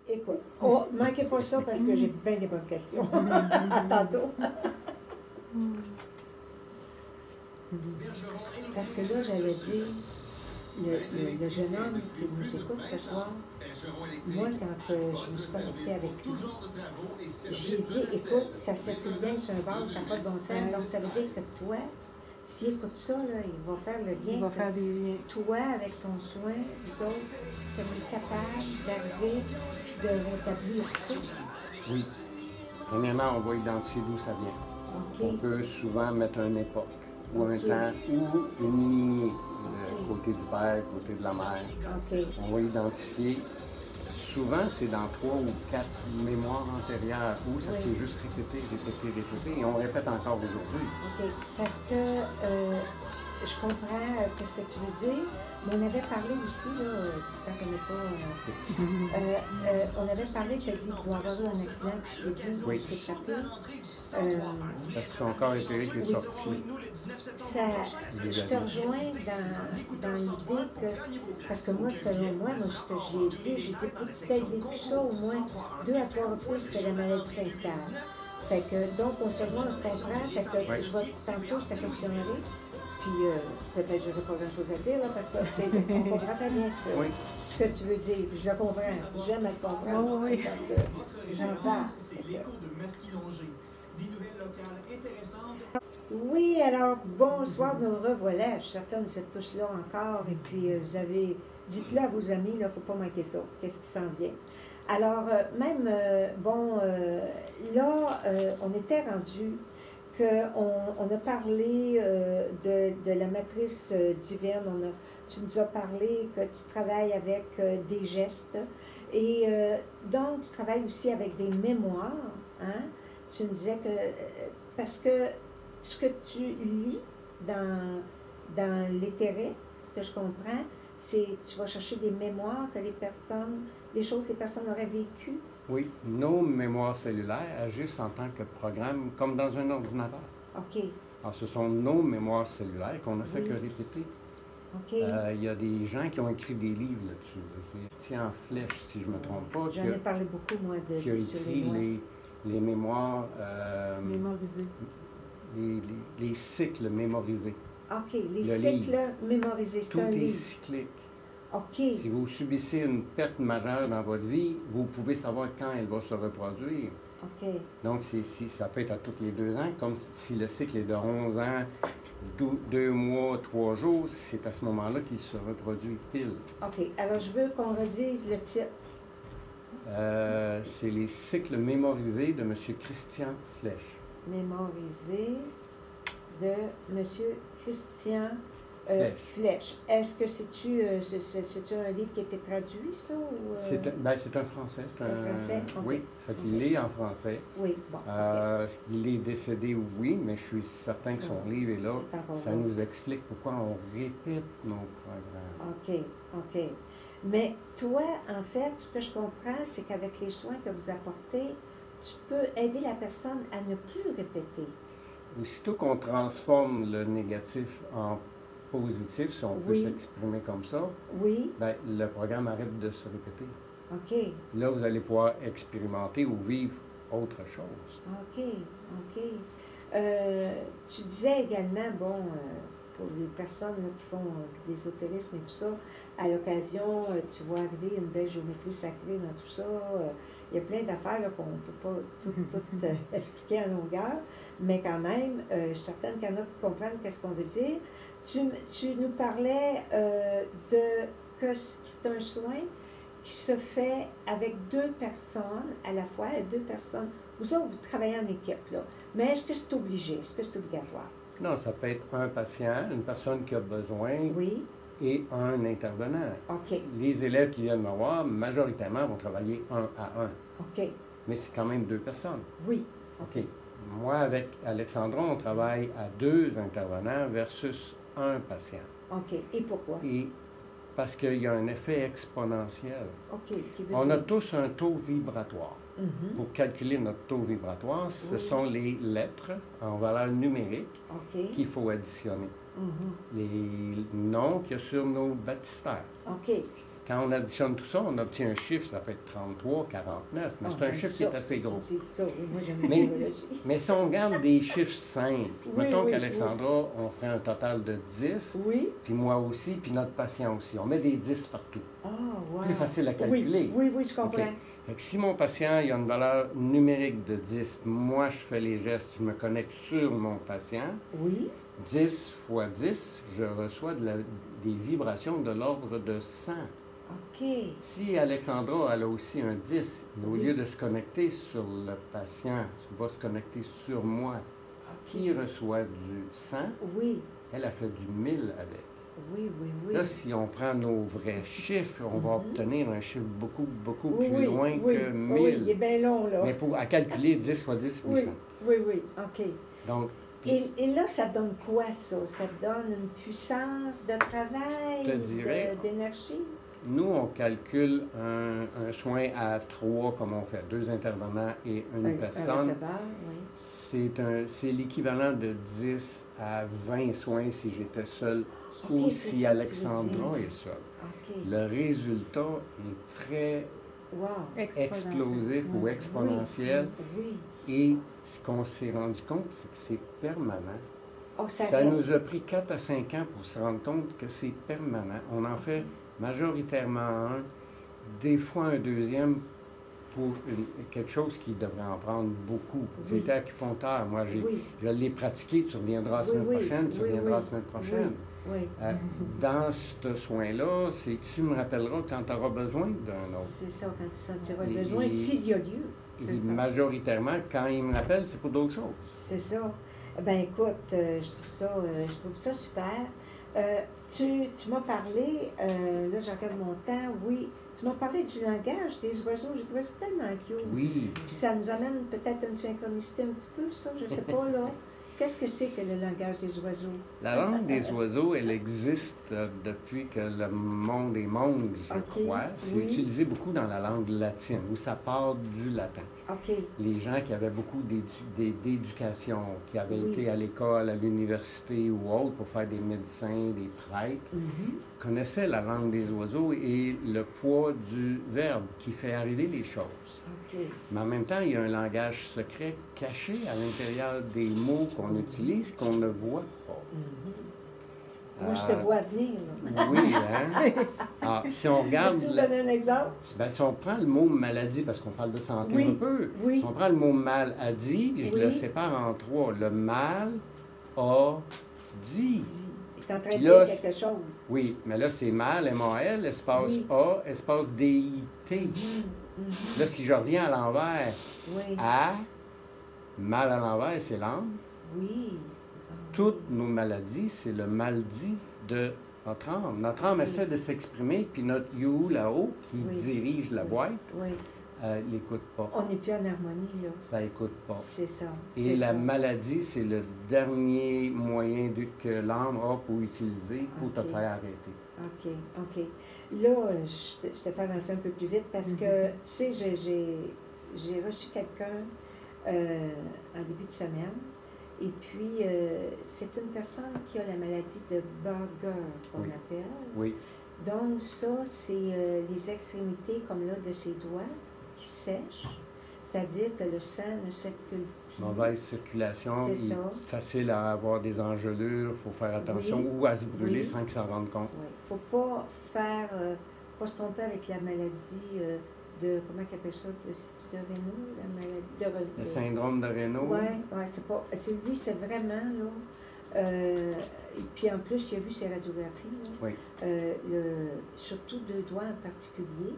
Écoute, oh, manquez pas ça parce que j'ai bien des bonnes questions. Tantôt. Parce que là, j'allais dire, le jeune homme qui nous écoute ce soir, moi, quand je me suis connectée avec lui, j'ai dit, écoute, ça circule bien sur un bar, ça n'a pas de bon sens. Alors, ça veut dire que toi, s'il écoute ça, là, il va faire le lien. Il va faire des liens. Toi, avec ton soin, vous autres, vous êtes capable d'arriver et de rétablir ça. Oui. Premièrement, on va identifier d'où ça vient. OK. On peut souvent mettre une époque, ou un OK. temps, ou une lignée, OK. côté du père, côté de la mère. OK. On va identifier. Souvent, c'est dans 3 ou 4 mémoires antérieures où ça Oui. s'est juste répété, et on répète encore aujourd'hui. OK. Parce que je comprends ce que tu veux dire, mais on avait parlé aussi, là, quand on n'est pas. On avait parlé, tu as dit qu'il doit y avoir eu un accident, puis je t'ai dit, Oui. c'est frappé. Parce que son corps éthérique est Oui. sorti. Ça, je te rejoins dans l'idée que, parce que moi, selon moi, ce que j'ai dit, faut que tu aies vécu ça au moins 2 à 3 reprises que la maladie s'installe. Fait que, donc, on se rejoint, on se comprend, fait que Oui. tantôt, je te questionnerai, puis peut-être que je n'aurai pas grand-chose à dire, là, parce que on comprend très bien Oui. ce que tu veux dire, puis je le comprends, j'aime à le comprendre. Oui, oui. Donc, j'en parle. C'est l'écho de Masquilongé. Des nouvelles locales intéressantes. Oui, alors bonsoir, nous revoilà. Je suis certaine que vous êtes tous là encore. Et puis, vous avez. Dites-le à vos amis, il ne faut pas manquer ça. Qu'est-ce qui s'en vient? Alors, là, on était rendu qu'on a parlé de la matrice divine. Tu nous as parlé que tu travailles avec des gestes. Et donc, tu travailles aussi avec des mémoires. Hein? Tu me disais que. Parce que ce que tu lis dans l'éthérique, ce que je comprends, c'est tu vas chercher des mémoires que des choses que les personnes auraient vécues. Oui, nos mémoires cellulaires agissent en tant que programme, comme dans un ordinateur. OK. Alors, ce sont nos mémoires cellulaires qu'on ne fait Oui. que répéter. OK. Il y a des gens qui ont écrit des livres là-dessus. C'est Christian Flech, si je ne me trompe pas, J'en ai parlé beaucoup, moi, qui a sur écrit lois. les mémoires, Mémorisé. les cycles mémorisés. OK. Les Le cycles mémorisés, c'est Tout un est livre. cyclique. OK. Si vous subissez une perte majeure dans votre vie, vous pouvez savoir quand elle va se reproduire. OK. Donc, ça peut être à tous les 2 ans, comme si le cycle est de 11 ans, 2 mois, 3 jours, c'est à ce moment-là qu'il se reproduit pile. OK. Alors, je veux qu'on redise le titre. C'est les cycles mémorisés de M. Christian Flech. Mémorisé de M. Christian Flech. Flech. Est-ce que c'est-tu un livre qui a été traduit, ça? Ou, C'est un français. C'est Un français? OK. Oui, fait qu'il est en français. Oui, bon. Il est décédé, oui, mais je suis certain que son livre est là. Parole. Ça nous explique pourquoi on répète nos programmes. OK, OK. Mais toi, en fait, ce que je comprends, c'est qu'avec les soins que vous apportez, tu peux aider la personne à ne plus répéter. Aussitôt qu'on transforme le négatif en positif, si on peut Oui. s'exprimer comme ça, Oui, ben, le programme arrête de se répéter. OK, Là, vous allez pouvoir expérimenter ou vivre autre chose. OK, OK. Tu disais également, pour les personnes là, qui font de l'ésotérisme et tout ça, à l'occasion, tu vois arriver une belle géométrie sacrée dans tout ça. Il y a plein d'affaires là, qu'on ne peut pas tout expliquer en longueur, mais quand même, je suis certaine qu'il y en a qui comprennent qu'est-ce qu'on veut dire. Tu nous parlais que c'est un soin qui se fait avec 2 personnes à la fois, 2 personnes. Vous autres, vous travaillez en équipe, là. Mais est-ce que c'est obligé? Est-ce que c'est obligatoire? Non, ça peut être un patient, une personne qui a besoin Oui, et un intervenant. OK, Les élèves qui viennent me voir, majoritairement, vont travailler 1 à 1. OK, Mais c'est quand même 2 personnes. oui, OK. Moi, avec Alexandron, on travaille à 2 intervenants versus 1 patient. OK. Et pourquoi? Et parce qu'il y a un effet exponentiel. OK, qui veut On a dire? tous un taux vibratoire. Mhm. Pour calculer notre taux vibratoire, ce Oui. sont les lettres en valeur numérique OK, qu'il faut additionner. mhm. Les noms qu'il y a sur nos baptistères. OK, quand on additionne tout ça, on obtient un chiffre, ça peut être 33, 49, mais c'est un chiffre qui est assez gros. C'est ça, moi j'aime Mais- la biologie. Mais si on regarde des chiffres simples, Oui, mettons oui, qu'Alexandra, on ferait un total de 10, Oui. puis moi aussi, puis notre patient aussi. On met des 10 partout. Ah, wow. Plus facile à calculer. Oui, je comprends. OK. Fait que si mon patient il a une valeur numérique de 10, moi je fais les gestes, je me connecte sur mon patient, Oui. 10 fois 10, je reçois des vibrations de l'ordre de 100. OK. Si Alexandra elle a aussi un 10, au Oui. lieu de se connecter sur le patient, va se connecter sur moi, qui reçoit du 100, Oui. elle a fait du 1000 avec. Oui. Là, si on prend nos vrais chiffres, on va obtenir un chiffre beaucoup Oui, plus oui, loin oui, que oui, il est 1000. bien long, là. Mais à calculer 10 fois 10, c'est Oui, 800. oui, OK. Donc, Et là, ça donne quoi, ça? Ça donne une puissance de travail, Je te dirais- d'énergie? nous, on calcule un soin à 3, comme on fait, 2 intervenants et une Un personne. receveur, oui. C'est l'équivalent de 10 à 20 soins si j'étais seul OK, ou c'est si ça que tu veux Alexandra dire. est seule. OK. Le résultat est très Wow. explosif ou Oui. exponentiel. Oui. Et ce qu'on s'est rendu compte, c'est que c'est permanent. Oh, ça Ça reste. nous a pris 4 à 5 ans pour se rendre compte que c'est permanent. On en fait majoritairement un, des fois un deuxième pour quelque chose qui devrait en prendre beaucoup. J'ai Oui. été acupuncteur, moi Oui. je l'ai pratiqué, tu reviendras la Oui, semaine oui, prochaine, tu oui, reviendras oui, la semaine prochaine. Oui. Dans ce soin-là, tu me rappelleras quand tu auras besoin d'un autre. C'est ça, quand tu sentiras Et- le besoin, et- s'il y a lieu. Et C'est ça. majoritairement, quand il me rappelle, c'est pour d'autres choses. C'est ça. Ben écoute, je trouve ça super. Tu m'as parlé, là je regarde mon temps, oui, tu m'as parlé du langage des oiseaux, j'ai trouvé ça tellement cute. Oui. Puis ça nous amène peut-être une synchronicité un petit peu, ça, je sais pas, là. Qu'est-ce que c'est que le langage des oiseaux? La langue des oiseaux, elle existe depuis que le monde est monde, je Ok, crois. C'est oui. utilisé beaucoup dans la langue latine, où ça part du latin. OK. Les gens qui avaient beaucoup d'éducation, qui avaient Oui. été à l'école, à l'université ou autre pour faire des médecins, des prêtres, Mhm. connaissaient la langue des oiseaux et le poids du verbe qui fait arriver les choses. OK. Mais en même temps, il y a un langage secret caché à l'intérieur des mots qu'on utilise qu'on ne voit pas. Mhm. Moi, je te vois venir, là. Oui, hein? Alors, si on regarde, Peux-tu me donner un exemple? ben, si on prend le mot maladie, parce qu'on parle de santé Oui, un peu, oui. si on prend le mot maladie, puis je Oui. le sépare en 3, le mal a dit. Dis. Tu es en train de Puis là, dire quelque chose. Oui, mais là, c'est mal, M-A-L, espace Oui. A, espace D-I-T. Mhm. Mhm. Là, si je reviens à l'envers, Oui. A, mal à l'envers, c'est l'âme. Oui. Toutes nos maladies, c'est le mal dit de notre âme. Notre âme Oui. essaie de s'exprimer, puis notre you là-haut, qui Oui. dirige la Oui. boîte, Oui. l'écoute pas. On n'est plus en harmonie, là. Ça écoute pas. C'est ça. Et c'est la ça. maladie, c'est le dernier moyen que l'âme a pour utiliser pour te Ok. faire arrêter. OK, OK. Là, je te fais avancer un peu plus vite parce que, tu sais, j'ai reçu quelqu'un en début de semaine. Et puis, c'est une personne qui a la maladie de Burger, qu'on Oui. appelle. Oui, Donc, ça, c'est les extrémités, comme là, de ses doigts qui sèchent. C'est-à-dire que le sang ne circule plus. mauvaise circulation, C'est ça. facile à avoir des engelures, il faut faire attention, Oui. ou à se brûler Oui. sans qu'ils s'en rendent compte. Il ne faut pas faire, pas se tromper avec la maladie de, comment ils appellent ça, de Raynaud, la maladie de Le syndrome de Raynaud, ouais, c'est pas, lui, c'est vraiment, là, et puis en plus, il a vu ses radiographies, là, Oui. surtout 2 doigts en particulier,